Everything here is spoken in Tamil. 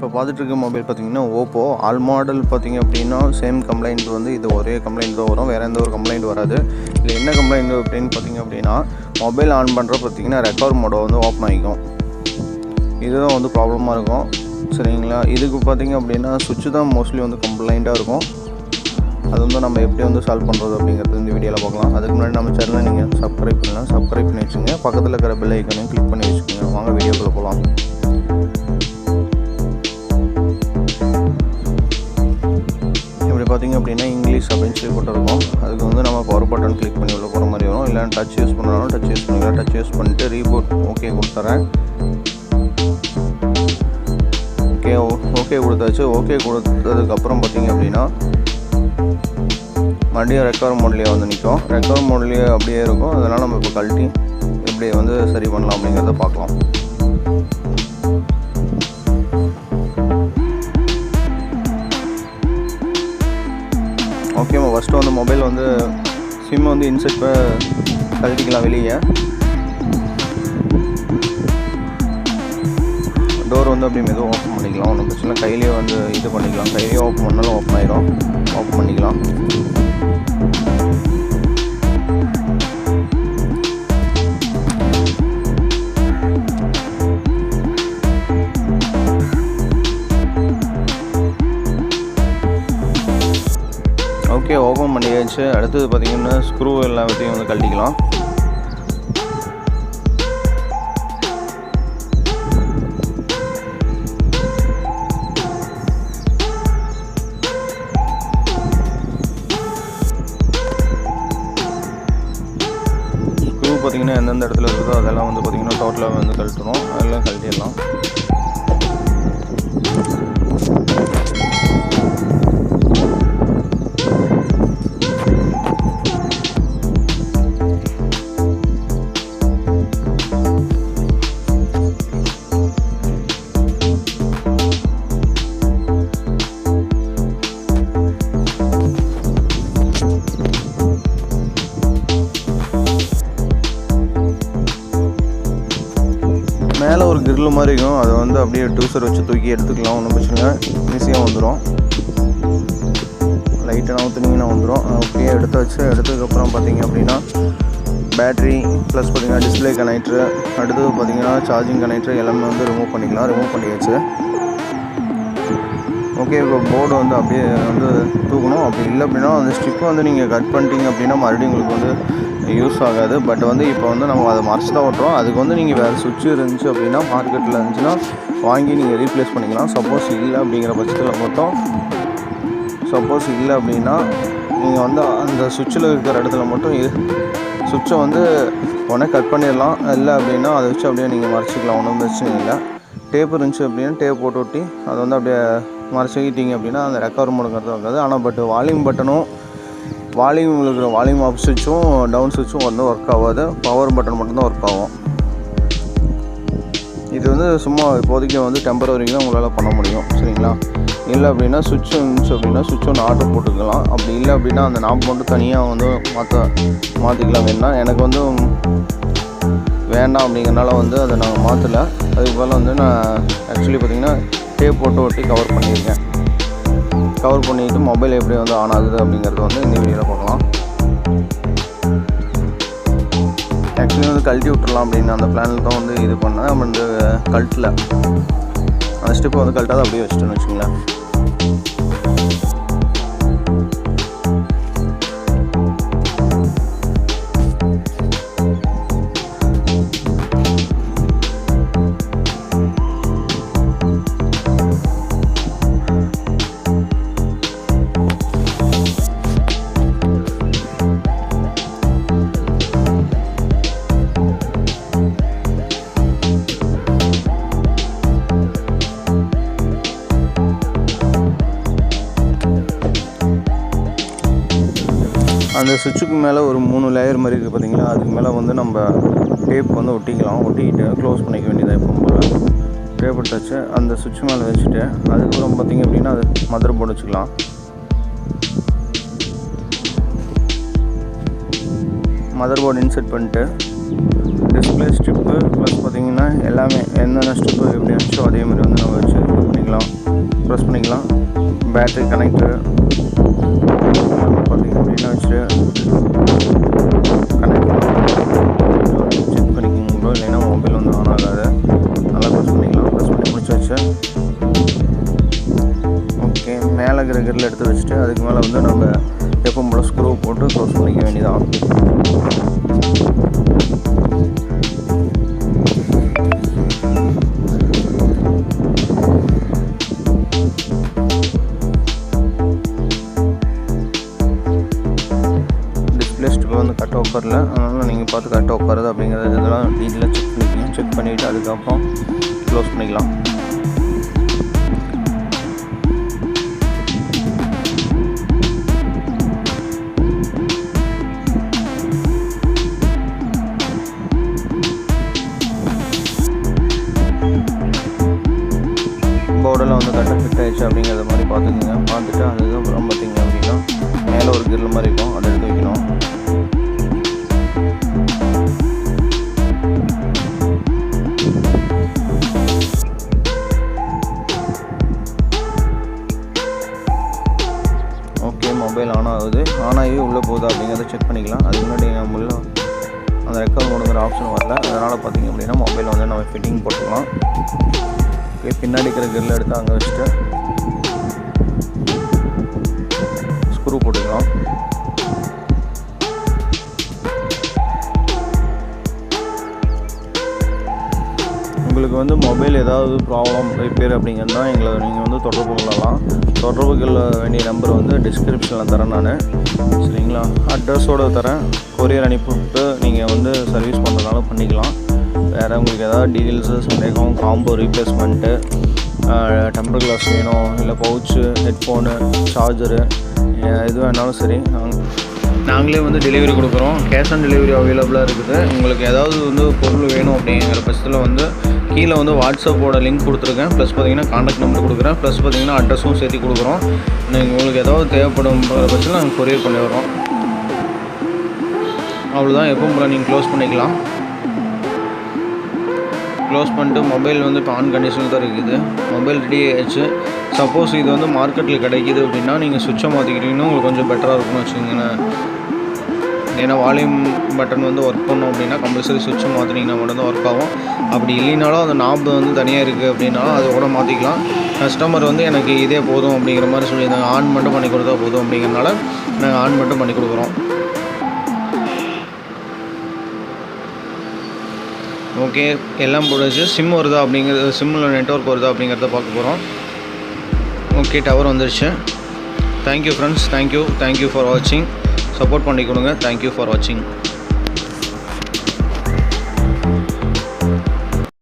இப்போ பார்த்துட்டு இருக்க மொபைல் பார்த்தீங்கன்னா ஓப்போ ஆல் மாடல் பார்த்தீங்க அப்படின்னா சேம் கம்ப்ளைண்ட் வந்து இது ஒரே கம்ப்ளைண்ட் தான் வரும், வேறு எந்த ஒரு கம்ப்ளைண்ட் வராது. இல்லை என்ன கம்ப்ளைண்ட் அப்படின்னு பார்த்தீங்க அப்படின்னா மொபைல் ஆன் பண்ணுற பார்த்தீங்கன்னா ரெக்கார்ட் மோடை வந்து ஓப்பன் ஆகிக்கும். இதுதான் வந்து ப்ராப்ளமாக இருக்கும். சரிங்களா, இதுக்கு பார்த்தீங்க அப்படின்னா சுவிட்சு தான் மோஸ்ட்லி வந்து கம்ப்ளைண்ட்டாக இருக்கும். அது வந்து நம்ம எப்படி வந்து சால்வ் பண்ணுறது அப்படிங்கிறது இந்த வீடியோவில் பார்க்கலாம். அதுக்கு முன்னாடி நம்ம சேனலை நீங்கள் சப்ஸ்கிரைப் பண்ணலாம், சப்ஸ்கிரைப் பண்ணி வச்சுங்க. பக்கத்தில் இருக்கிற பெல் ஐக்கனையும் கிளிக் பண்ணி வச்சுக்கோங்க. வாங்க வீடியோக்குள்ளே போகலாம். இப்படி பார்த்திங்க அப்படின்னா இங்கிலீஷ் அப்படின்னு சொல்லி போட்டிருக்கோம். அதுக்கு வந்து நம்ம பவர் பட்டன் கிளிக் பண்ணி உள்ள போகிற மாதிரி வரும். இல்லை டச் யூஸ் பண்ணாலும் டச் யூஸ் பண்ணிக்கலாம். டச் யூஸ் பண்ணிட்டு ரீபூட் ஓகே கொடுத்துறேன். ஓகே கொடுத்தாச்சு. ஓகே கொடுத்ததுக்கப்புறம் பார்த்திங்க அப்படின்னா மறுபடியும் ரெக்கவர் மோட்லேயே வந்து நிற்கும். ரெக்கவர் மோட்லேயே அப்படியே இருக்கும். அதனால் நம்ம இப்போ கழட்டி எப்படி வந்து சரி பண்ணலாம் அப்படிங்கிறத பார்க்கலாம். ஓகேம்மா, ஃபஸ்ட்டு வந்து மொபைல் வந்து சிம் வந்து இன்செர்ட் கழட்டிக்கலாம் வெளியே. டோர் வந்து அப்படியே மெதுவாக ஓப்பன் பண்ணிக்கலாம். ஒன்றும் பிரச்சனை இல்லை. கையிலேயே வந்து இது பண்ணிக்கலாம். கையிலேயே ஓப்பன் பண்ணாலும் ஓப்பன் ஆகிடும். ஓப்பன் பண்ணிக்கலாம். ஓகே, ஓப்பன் பண்ணியாச்சு. அடுத்தது பார்த்திங்கன்னா ஸ்க்ரூ எல்லாத்தையும் வந்து கழட்டிக்கலாம். ஸ்க்ரூ பார்த்திங்கன்னா எந்தெந்த இடத்துல இருக்குதோ அதெல்லாம் வந்து பார்த்திங்கன்னா டோட்டலாக வந்து கழட்டணும். அதெல்லாம் கழட்டிடலாம். மேலே ஒரு கிரில் மாதிரி இருக்கும். அதை வந்து அப்படியே டூசர் வச்சு தூக்கி எடுத்துக்கலாம். ஒன்றும் பிரச்சனை ஈஸியாக வந்துடும். லைட்டாக ஊற்றுனீங்கன்னா வந்துடும். அப்படியே எடுத்து வச்சு எடுத்ததுக்கப்புறம் பார்த்திங்க அப்படின்னா பேட்ரி ப்ளஸ் பார்த்திங்கன்னா டிஸ்பிளே கனெக்ட்ரு, அடுத்தது பார்த்திங்கன்னா சார்ஜிங் கனெக்ட்ரு எல்லாமே வந்து ரிமூவ் பண்ணிக்கலாம். ரிமூவ் பண்ணியாச்சு. ஓகே, இப்போ போர்டு வந்து அப்படியே வந்து தூக்கணும். அப்படி இல்லை அப்படின்னா அந்த ஸ்ட்ரிப்பை வந்து நீங்கள் கட் பண்ணிட்டீங்க அப்படின்னா மறுபடியும் உங்களுக்கு வந்து யூஸ் ஆகாது. பட் வந்து இப்போ வந்து நம்ம அதை மறைச்சி தான் ஓட்டுறோம். அதுக்கு வந்து நீங்கள் வேறு சுவிட்ச் இருந்துச்சு அப்படின்னா மார்க்கெட்டில் இருந்துச்சுன்னா வாங்கி நீங்கள் ரீப்ளேஸ் பண்ணிக்கலாம். சப்போஸ் இல்லை அப்படிங்கிற பட்சத்தில் மட்டும் அப்படின்னா நீங்கள் வந்து அந்த சுவிட்சில் இருக்கிற இடத்துல மட்டும் சுவிட்சை வந்து உடனே கட் பண்ணிடலாம். இல்லை அப்படின்னா அதை வச்சு அப்படியே நீங்கள் மறைச்சிக்கலாம். ஒன்றும் பிரச்சனை இல்லை. டேப் இருந்துச்சு அப்படின்னா டேப் போட்டு ஒட்டி அதை வந்து அப்படியே மறைச்சிக்கிட்டீங்க அப்படின்னா அந்த ரெக்கவர் மோடுங்கிறது இருக்காது. ஆனால் பட் வால்யூம் பட்டனும் வால்யூம் இருக்கிற வால்யூம் அப் சுவிட்சும் டவுன் சுவிட்சும் வந்து ஒர்க் ஆகாது. பவர் பட்டன் மட்டும்தான் ஒர்க் ஆகும். இது வந்து சும்மா இப்போதைக்கு வந்து டெம்பரவரிக்கு தான் உங்களால் பண்ண முடியும். சரிங்களா, இல்லை அப்படின்னா சுவிட்ச் இருந்துச்சு அப்படின்னா சுவிட்ச் ஒன்று ஆர்டர் போட்டுக்கலாம். அப்படி இல்லை அப்படின்னா அந்த நாப் மட்டும் தனியாக வந்து மாற்றிக்கலாம். வேணும்னா எனக்கு வந்து வேண்டாம் அப்படிங்கிறனால வந்து அதை நாங்கள் மாற்றலை. அதுக்கு பதிலாக வந்து நான் ஆக்சுவலி பார்த்திங்கன்னா டேப் போட்டு ஒட்டி கவர் பண்ணியிருக்கேன். கவர் பண்ணிவிட்டு மொபைல் எப்படி வந்து ஆன் ஆகுது அப்படிங்கிறது வந்து இந்த வீடியோவில் பார்க்கலாம். ஆக்சுவலி வந்து கழட்டி விட்டுறலாம் அப்படின்னு அந்த பிளானில் தான் வந்து இது பண்ணேன். நம்ம வந்து கழட்டில் அந்த ஸ்டெப்பை வந்து கழட்டாத அப்படியே வச்சுட்டோன்னு வச்சுங்களேன். அந்த சுவிட்சுக்கு மேலே ஒரு 3 லேயர் மாதிரி இருக்குது பார்த்தீங்களா, அதுக்கு மேலே வந்து நம்ம டேப் வந்து ஒட்டிக்கலாம். ஒட்டிக்கிட்டு க்ளோஸ் பண்ணிக்க வேண்டியதாக எப்போ போல் டேப் எடுத்தாச்சு. அந்த சுவிட்ச் மேலே வச்சுட்டு அதுக்கப்புறம் பார்த்திங்க அப்படின்னா அது மதர் போர்டு வச்சுக்கலாம். மதர் போர்டு இன்செர்ட் பண்ணிட்டு டிஸ்பிளே ஸ்ட்ரிப்பு ப்ளஸ் பார்த்திங்கன்னா எல்லாமே என்னென்ன ஸ்ட்ரிப்பு எப்படி இருந்துச்சோ அதே மாதிரி வந்து நம்ம வச்சு பண்ணிக்கலாம், ப்ரெஸ் பண்ணிக்கலாம். பேட்ரி கனெக்டரு பார்த்திங்க அப்படின்னா வச்சுட்டு கனெக்ட் செக் பண்ணிக்கோங்க. இல்லைன்னா மொபைல் வந்து ஆன் ஆகாது. நல்லா ப்ரெஸ் பண்ணிக்கலாம். ப்ரெஸ் பண்ணி முடிச்சாச்சு. ஓகே, மேலே இருக்கிற கிரில் எடுத்து வச்சுட்டு அதுக்கு மேலே வந்து நம்ம எப்பவும் போல் ஸ்க்ரூ போட்டு க்ளோஸ் பண்ணிக்க வேண்டியதான். டிஸ்பிளே ஸ்ட்ரிப் வந்து கரெக்டாக உட்காரல, அதனால் நீங்கள் பார்த்து கரெக்டாக உட்காருது அப்படிங்கிறது இதெல்லாம் டீட்டெயிலாக செக் பண்ணிக்கலாம். செக் பண்ணிவிட்டு அதுக்கப்புறம் க்ளோஸ் பண்ணிக்கலாம். போர்டெல்லாம் வந்து கரெக்டாக ஃபிட் ஆகிடுச்சு அப்படிங்கிறத மாதிரி பார்த்துக்குங்க. பார்த்துட்டு அதுக்கப்புறம் பார்த்திங்க அப்படின்னா மேலே ஒரு கிரில் மாதிரி இருக்கும், அதை எடுத்து வைக்கணும். ஓகே, மொபைல் ஆன் ஆகுது. ஆன் ஆகி உள்ளே போகுதா அப்படிங்கிறத செக் பண்ணிக்கலாம். அதுக்கு முன்னாடி நம்ம உள்ள அந்த ரெக்கார்ட் மோடுங்கிற ஆப்ஷன் வரல, அதனால் பார்த்திங்க அப்படின்னா மொபைல் வந்து நம்ம ஃபிட்டிங் போட்டுக்கலாம். ஓகே, பின்னாடி இருக்கிற கிரில் எடுத்து அங்கே வச்சுட்டு ஸ்க்ரூ போட்டுக்கலாம். உங்களுக்கு வந்து மொபைல் ஏதாவது ப்ராப்ளம் ரிப்பேர் அப்படிங்கிறதுனா எங்களை நீங்கள் வந்து தொடர்பு கொள்ளலாம். தொடர்பு கொள்ள வேண்டிய நம்பர் வந்து டிஸ்கிரிப்ஷனில் தரேன் நான், சரிங்களா? அட்ரஸோடு தரேன். கொரியர் அனுப்பிவிட்டு நீங்கள் வந்து சர்வீஸ் பண்ணுறதுனாலும் பண்ணிக்கலாம். வேறு உங்களுக்கு ஏதாவது டீட்டெயில்ஸு சந்தேகம், காம்போ ரீப்ளேஸ்மெண்ட்டு, டெம்பர் கிளாஸ் வேணும், இல்லை பவுச்சு, ஹெட்ஃபோனு, சார்ஜரு, எது வேணாலும் சரி நாங்களே வந்து டெலிவரி கொடுக்குறோம். கேஷ் ஆன் டெலிவரி அவைலபிளாக இருக்குது. உங்களுக்கு ஏதாவது வந்து பொருள் வேணும் அப்படிங்கிற பட்சத்தில் வந்து கீழே வந்து வாட்ஸ்அப்போட லிங்க் கொடுத்துருக்கேன். ப்ளஸ் பார்த்திங்கன்னா கான்டாக்ட் நம்பர் கொடுக்குறேன். ப்ளஸ் பார்த்திங்கன்னா அட்ரஸும் சேர்த்து கொடுக்குறோம். நீங்கள் உங்களுக்கு ஏதாவது தேவைப்படும் பட்சத்தில் நாங்கள் கொரியர் பண்ணி வரோம். அவ்வளோதான். எப்பவும் போல் நீங்கள் க்ளோஸ் பண்ணிக்கலாம். க்ளோஸ் பண்ணிட்டு மொபைல் வந்து இப்போ ஆன் கண்டிஷனில் தான் இருக்குது. மொபைல் ரெடி ஆகிடுச்சு. சப்போஸ் இது வந்து மார்க்கெட்டில் கிடைக்கிது அப்படின்னா நீங்கள் சுவிட்சை மாற்றிக்கிட்டிங்கன்னா உங்களுக்கு கொஞ்சம் பெட்டராக இருக்கும்னு வச்சுக்கோங்களேன். ஏன்னா வால்யூம் பட்டன் வந்து ஒர்க் பண்ணோம் அப்படின்னா கம்பல்சரி சுவிட்சை மாற்றினீங்கன்னா மட்டும்தான் ஒர்க் ஆகும். அப்படி இல்லைனாலும் அந்த நாப் வந்து தனியாக இருக்குது அப்படின்னாலும் அதை கூட மாற்றிக்கலாம். கஸ்டமர் வந்து எனக்கு இதே போதும் அப்படிங்கிற மாதிரி சொல்லியிருந்தாங்க. ஆன் மட்டும் பண்ணி கொடுத்தா போதும் அப்படிங்கிறனால நாங்கள் ஆன் மட்டும் பண்ணி கொடுக்குறோம். ஓகே, எல்லாம் போடுச்சு. சிம் வருதா அப்படிங்கிறது, சிம்மில் நெட்வொர்க் வருதா அப்படிங்கிறத பார்க்க போகிறோம். ஓகே, டவர் வந்துருச்சு. தேங்க்யூ ஃப்ரெண்ட்ஸ், தேங்க்யூ ஃபார் வாட்சிங். சப்போர்ட் பண்ணி கொடுங்க. தேங்க்யூ ஃபார் வாட்சிங்.